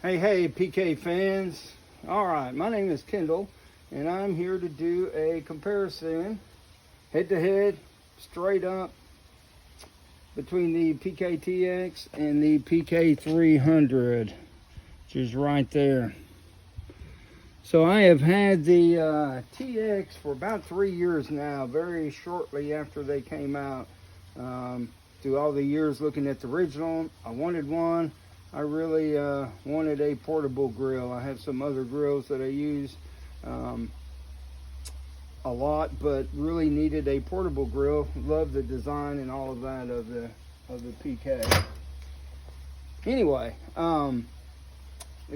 Hey, PK fans. All right, my name is Kendall, and I'm here to do a comparison, head-to-head, straight up, between the PKTX and the PK300, which is right there. So I have had the TX for about 3 years now, very shortly after they came out. Through all the years looking at the original, I wanted one. I really wanted a portable grill. I have some other grills that I use a lot, but really needed a portable grill. Love the design and all of that of the PK. Anyway, I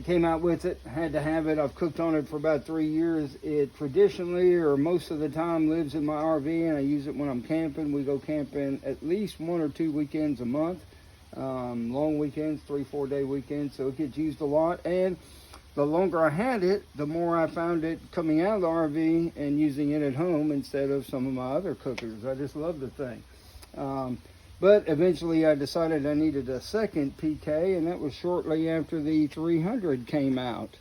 came out with it, had to have it. I've cooked on it for about 3 years. It traditionally, or most of the time, lives in my RV, and I use it when I'm camping. We go camping at least 1 or 2 weekends a month. Long weekends, 3-4 day weekends, so it gets used a lot. And the longer I had it, the more I found it coming out of the RV and using it at home instead of some of my other cookers. I just love the thing. But eventually I decided I needed a second PK, and that was shortly after the 300 came out.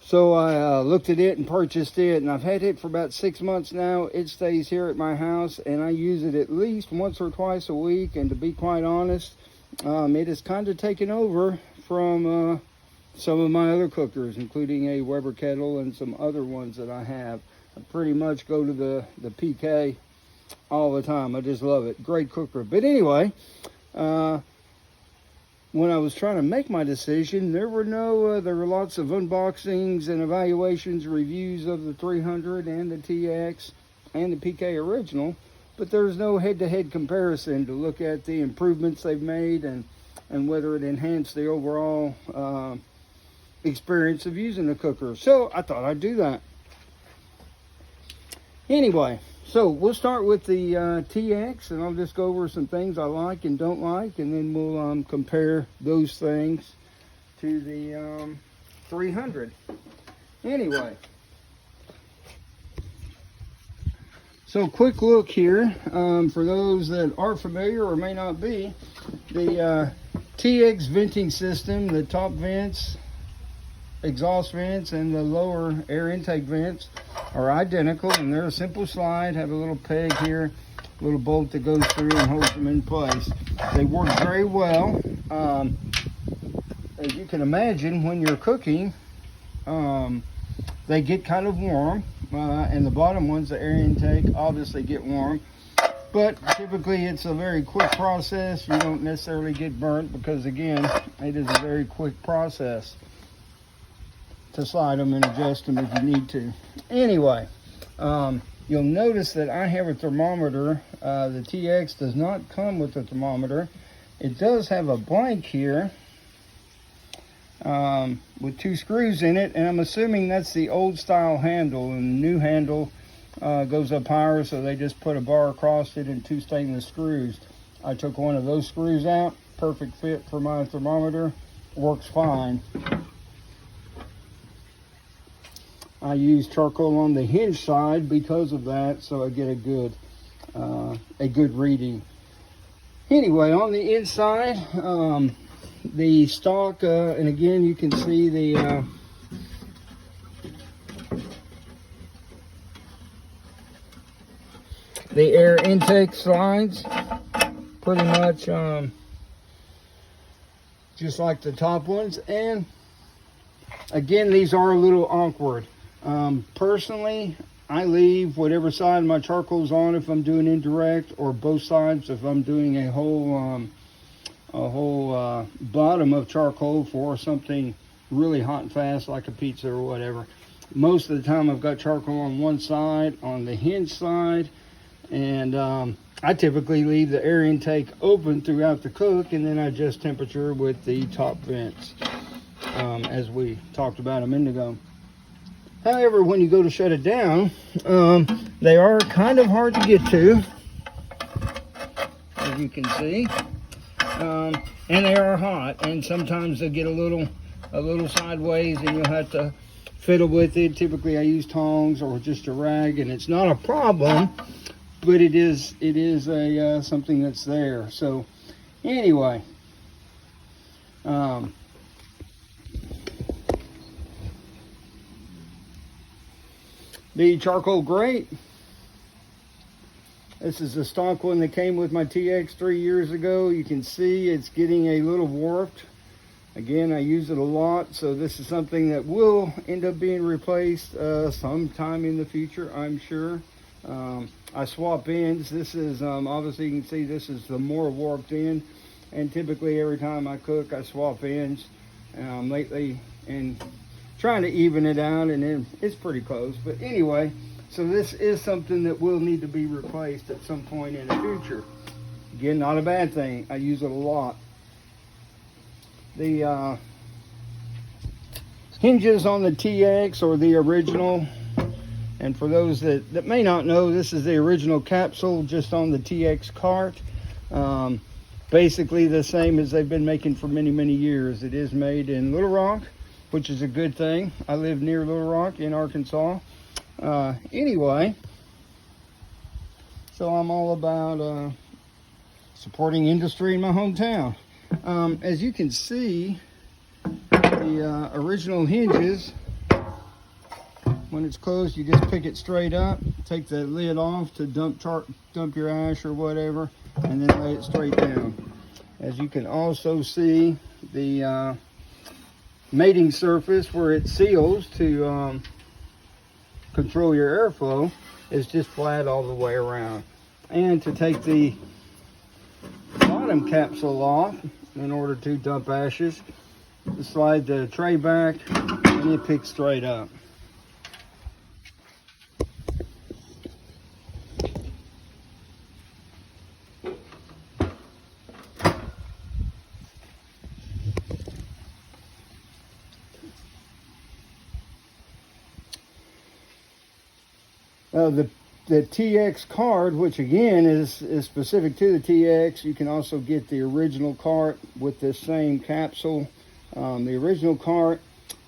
So I looked at it and purchased it, and I've had it for about 6 months now. It stays here at my house, and I use it at least once or twice a week. And to be quite honest, it has kind of taken over from some of my other cookers, including a Weber kettle and some other ones that I have. I pretty much go to the PK all the time. I just love it. Great cooker. But anyway, when I was trying to make my decision, there were lots of unboxings and evaluations, reviews of the 300 and the TX and the PK original, but there's no head-to-head comparison to look at the improvements they've made and whether it enhanced the overall experience of using the cooker. So I thought I'd do that. Anyway, so we'll start with the TX, and I'll just go over some things I like and don't like, and then we'll compare those things to the 300. Anyway, so quick look here, for those that are familiar or may not be, the TX venting system, the top vents, exhaust vents, and the lower air intake vents are identical, and they're a simple slide. Have a little peg here, a little bolt that goes through and holds them in place. They work very well. As you can imagine, when you're cooking, they get kind of warm, and the bottom ones, the air intake, obviously get warm. But typically it's a very quick process. You don't necessarily get burnt because, again, it is a very quick process to slide them and adjust them if you need to. Anyway, you'll notice that I have a thermometer. The TX does not come with a thermometer. It does have a blank here with 2 screws in it, and I'm assuming that's the old style handle, and the new handle goes up higher, so they just put a bar across it and 2 stainless screws. I took one of those screws out, perfect fit for my thermometer, works fine. I use charcoal on the hinge side because of that, so I get a good reading. Anyway, on the inside, the stock, and again you can see the air intake slides, pretty much just like the top ones. And again, these are a little awkward. Personally, I leave whatever side my charcoal's on if I'm doing indirect, or both sides if I'm doing a whole bottom of charcoal for something really hot and fast like a pizza or whatever. Most of the time I've got charcoal on one side, on the hinge side, and I typically leave the air intake open throughout the cook, and then I adjust temperature with the top vents, as we talked about a minute ago. However, when you go to shut it down, they are kind of hard to get to, as you can see, and they are hot, and sometimes they get a little sideways, and you'll have to fiddle with it. Typically, I use tongs or just a rag, and it's not a problem, but it is a something that's there. So, anyway, The charcoal grate. This is the stock one that came with my TX 3 years ago. You can see it's getting a little warped. Again, I use it a lot, so this is something that will end up being replaced sometime in the future, I'm sure. I swap ends. This is, obviously you can see this is the more warped end, and typically every time I cook, I swap ends lately, and trying to even it out, and then it's pretty close. But anyway, so this is something that will need to be replaced at some point in the future. Again, not a bad thing. I use it a lot. The hinges on the TX or the original, and for those that may not know, this is the original capsule just on the TX cart. Basically the same as they've been making for many, many years. It is made in Little Rock, which is a good thing. I live near Little Rock in Arkansas. Anyway, so I'm all about supporting industry in my hometown. As you can see, the original hinges, when it's closed, you just pick it straight up, take the lid off to dump your ash or whatever, and then lay it straight down. As you can also see, the mating surface where it seals to control your airflow is just flat all the way around. And to take the bottom capsule off in order to dump ashes, you slide the tray back and it picks straight up. The TX card, which again is specific to the TX, you can also get the original cart with this same capsule. The original cart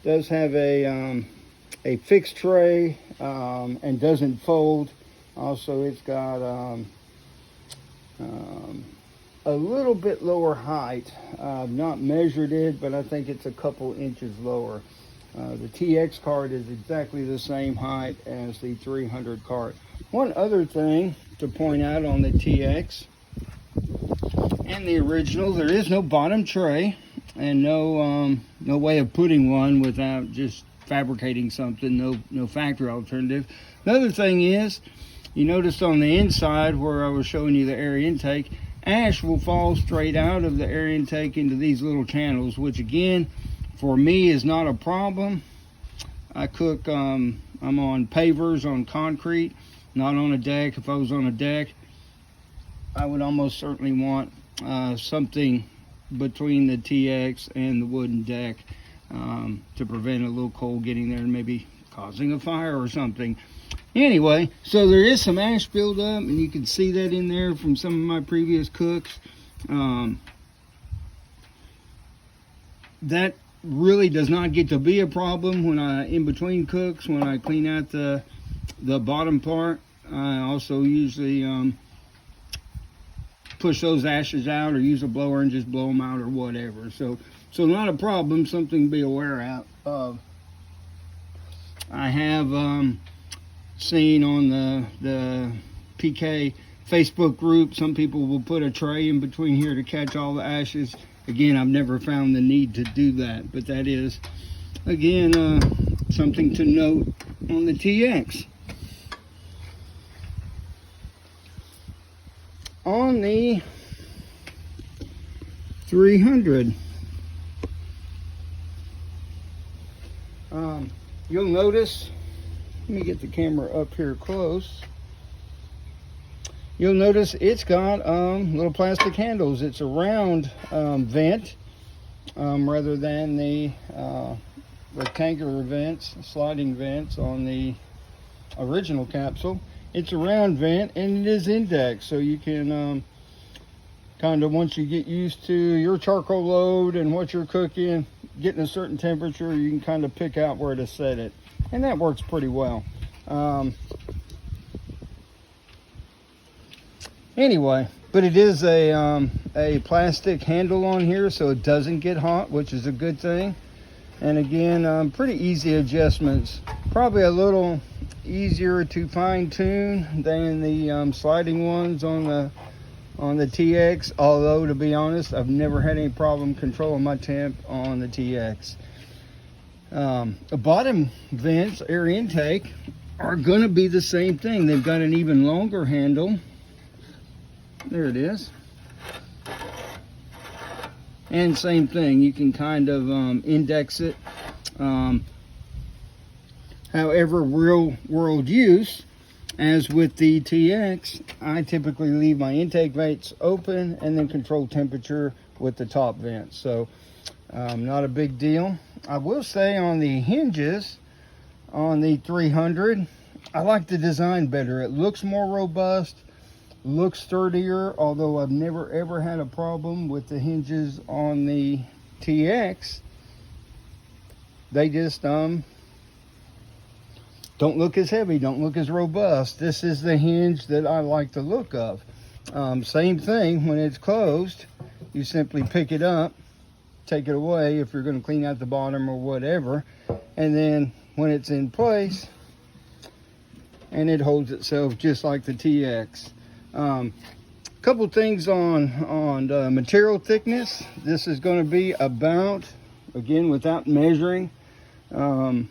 does have a fixed tray and doesn't fold. Also, it's got a little bit lower height. I've not measured it, but I think it's a couple inches lower. The TX cart is exactly the same height as the 300 cart. One other thing to point out on the TX and the original, there is no bottom tray and no way of putting one without just fabricating something, no factory alternative. Another thing is, you noticed on the inside where I was showing you the air intake, ash will fall straight out of the air intake into these little channels, which again, for me is not a problem. I cook, I'm on pavers, on concrete, not on a deck. If I was on a deck, I would almost certainly want something between the TX and the wooden deck to prevent a little cold getting there and maybe causing a fire or something. Anyway, so there is some ash buildup, and you can see that in there from some of my previous cooks. That really does not get to be a problem when in between cooks, when I clean out the bottom part. I also usually push those ashes out or use a blower and just blow them out or whatever. So not a problem, something to be aware of. I have seen on the PK Facebook group, some people will put a tray in between here to catch all the ashes. Again, I've never found the need to do that, but that is, again, something to note on the TX. On the 300, you'll notice, let me get the camera up here close. You'll notice it's got little plastic handles. It's a round vent rather than the rectangular vents, sliding vents on the original capsule. It's a round vent and it is indexed, so you can kind of, once you get used to your charcoal load and what you're cooking, getting a certain temperature, you can kind of pick out where to set it, and that works pretty well. Anyway, but it is a plastic handle on here, so it doesn't get hot, which is a good thing. And again, pretty easy adjustments. Probably a little easier to fine tune than the sliding ones on the TX, although to be honest, I've never had any problem controlling my temp on the TX. The bottom vents, air intake, are going to be the same thing. They've got an even longer handle. There it is. And same thing, you can kind of index it. However, real world use, as with the TX, I typically leave my intake vents open and then control temperature with the top vent. So not a big deal. I will say on the hinges on the 300, I like the design better. It looks more robust, looks sturdier, although I've never ever had a problem with the hinges on the TX. They just don't look as heavy, don't look as robust. This is the hinge that I like the look of. Same thing when it's closed, you simply pick it up, take it away if you're going to clean out the bottom or whatever, and then when it's in place, and it holds itself just like the TX. Couple things on material thickness. This is going to be about, again without measuring, down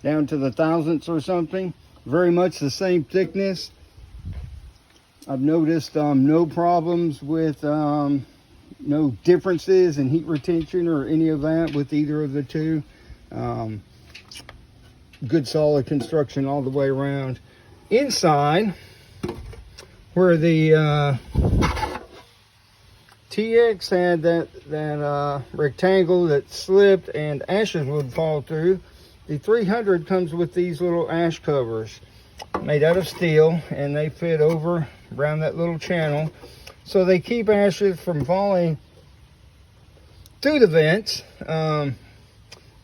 to the thousandths or something, very much the same thickness. I've noticed no problems with no differences in heat retention or any of that with either of the two. Good solid construction all the way around. Inside, where the TX had that rectangle that slipped and ashes would fall through, the 300 comes with these little ash covers made out of steel, and they fit over around that little channel, so they keep ashes from falling through the vents.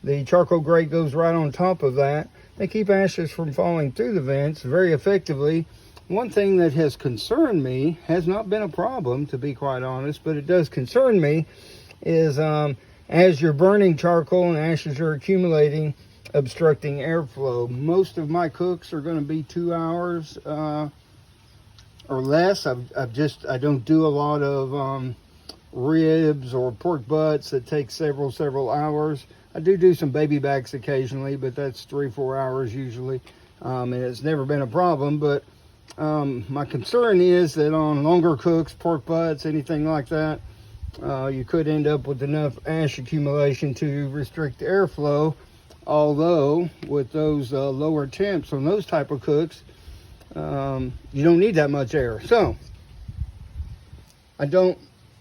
The charcoal grate goes right on top of that. They keep ashes from falling through the vents very effectively. One thing that has concerned me, has not been a problem to be quite honest, but it does concern me, is as you're burning charcoal and ashes are accumulating, obstructing airflow. Most of my cooks are going to be 2 hours or less. I don't do a lot of ribs or pork butts that take several hours. I do some baby backs occasionally, but that's 3-4 hours usually, and it's never been a problem. But my concern is that on longer cooks, pork butts, anything like that, you could end up with enough ash accumulation to restrict airflow. Although with those lower temps on those type of cooks, you don't need that much air. So I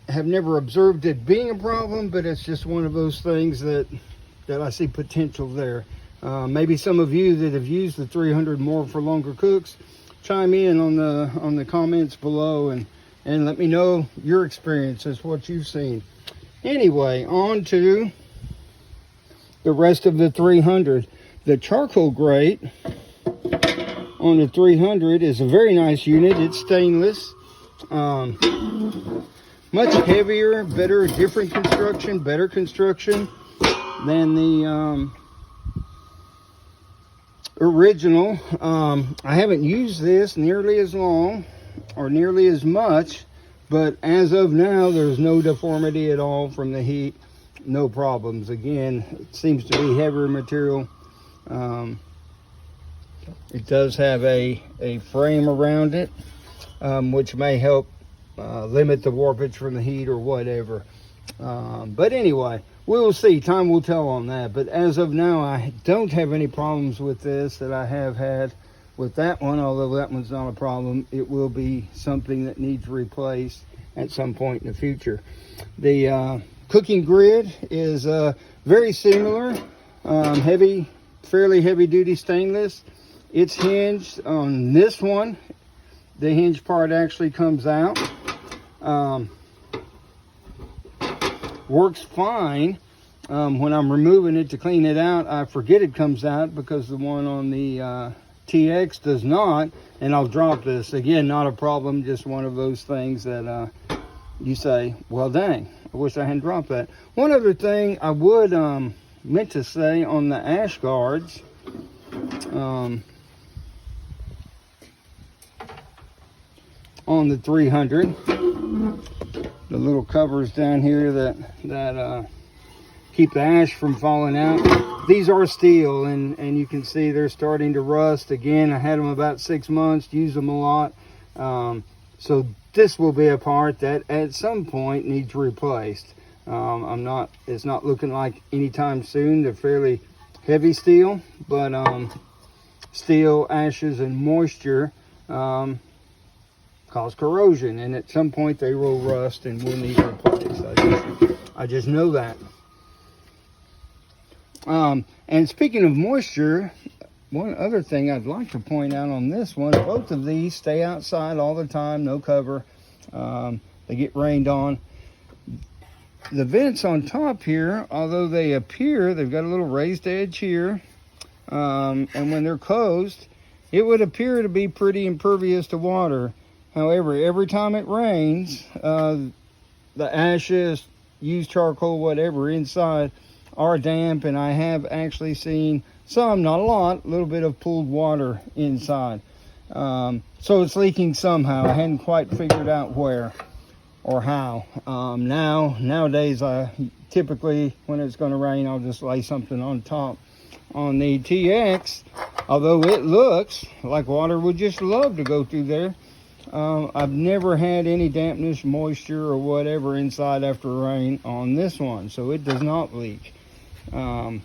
have never observed it being a problem, but it's just one of those things that I see potential there. Maybe some of you that have used the 300 more for longer cooks, chime in on the comments below and let me know your experiences, what you've seen. Anyway, on to the rest of the 300. The charcoal grate on the 300 is a very nice unit. It's stainless, much heavier, different construction, better construction than the original. I haven't used this nearly as long or nearly as much, but as of now, there's no deformity at all from the heat. No problems. Again, it seems to be heavier material. It does have a frame around it, which may help limit the warpage from the heat or whatever. But anyway, we'll see. Time will tell on that. But as of now, I don't have any problems with this that I have had with that one, although that one's not a problem. It will be something that needs replaced at some point in the future. The cooking grid is very similar, fairly heavy duty stainless. It's hinged on this one. The hinge part actually comes out. Works fine. When I'm removing it to clean it out, I forget it comes out because the one on the TX does not, and I'll drop this. Again, not a problem, just one of those things that you say, well dang, I wish I hadn't dropped that. One other thing I would meant to say on the ash guards, on the 300. The little covers down here that keep the ash from falling out. These are steel, and you can see they're starting to rust. Again, I had them about 6 months, used them a lot. So this will be a part that at some point needs replaced. It's not looking like anytime soon. They're fairly heavy steel, but steel, ashes, and moisture cause corrosion, and at some point they will rust and will need replaced. I just know that. And speaking of moisture, one other thing I'd like to point out on this one, both of these stay outside all the time, no cover. They get rained on. The vents on top here, although they appear, they've got a little raised edge here, and when they're closed, it would appear to be pretty impervious to water. However, every time it rains, the ashes, used charcoal, whatever inside are damp, and I have actually seen some, not a lot, a little bit of pooled water inside. So it's leaking somehow. I hadn't quite figured out where or how. Nowadays, I typically, when it's going to rain, I'll just lay something on top. On the TX, although it looks like water would just love to go through there, I've never had any dampness, moisture, or whatever inside after rain on this one, so it does not leak. Kind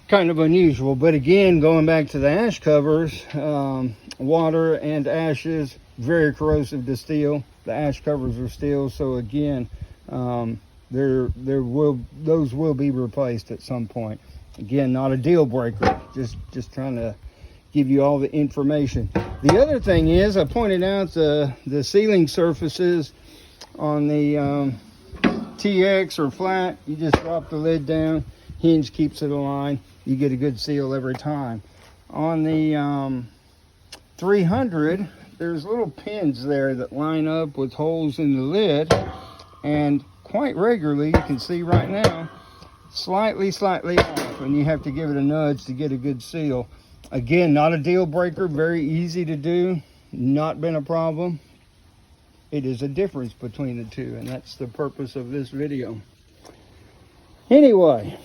of unusual, but again, going back to the ash covers, water and ashes, very corrosive to steel. The ash covers are steel, so again, those will be replaced at some point. Again, not a deal breaker, just trying to give you all the information. The other thing is, I pointed out the sealing surfaces on the TX are flat. You just drop the lid down, hinge keeps it aligned, you get a good seal every time. On the 300, there's little pins there that line up with holes in the lid, and quite regularly, you can see right now, slightly off, and you have to give it a nudge to get a good seal. Again, not a deal breaker, very easy to do, not been a problem. It is a difference between the two, and that's the purpose of this video. Anyway,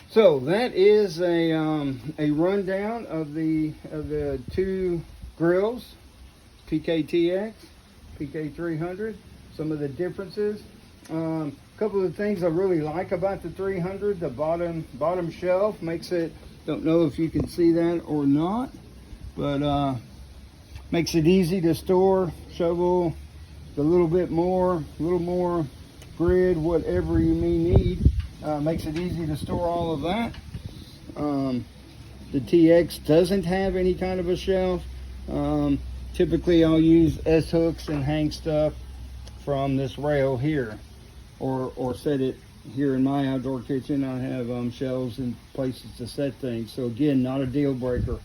so that is a rundown of the two grills, PKTX, PK300, some of the differences. A couple of the things I really like about the 300, the bottom shelf makes it, don't know if you can see that or not, but makes it easy to store, shovel, a little more grid, whatever you may need. Makes it easy to store all of that. The TX doesn't have any kind of a shelf. Typically I'll use S-hooks and hang stuff from this rail here, or set it here in my outdoor kitchen. I have shelves and places to set things. So again, not a deal breaker.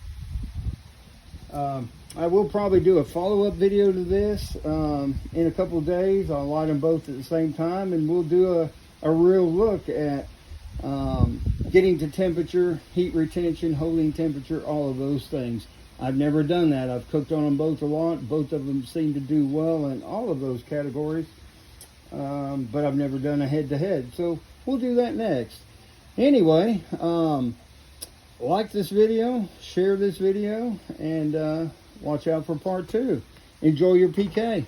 I will probably do a follow-up video to this in a couple of days. I'll light them both at the same time, and we'll do a real look at getting to temperature, heat retention, holding temperature, all of those things. I've never done that. I've cooked on them both a lot. Both of them seem to do well in all of those categories, but I've never done a head-to-head. So we'll do that next. Anyway, like this video, share this video, and watch out for part 2. Enjoy your PK.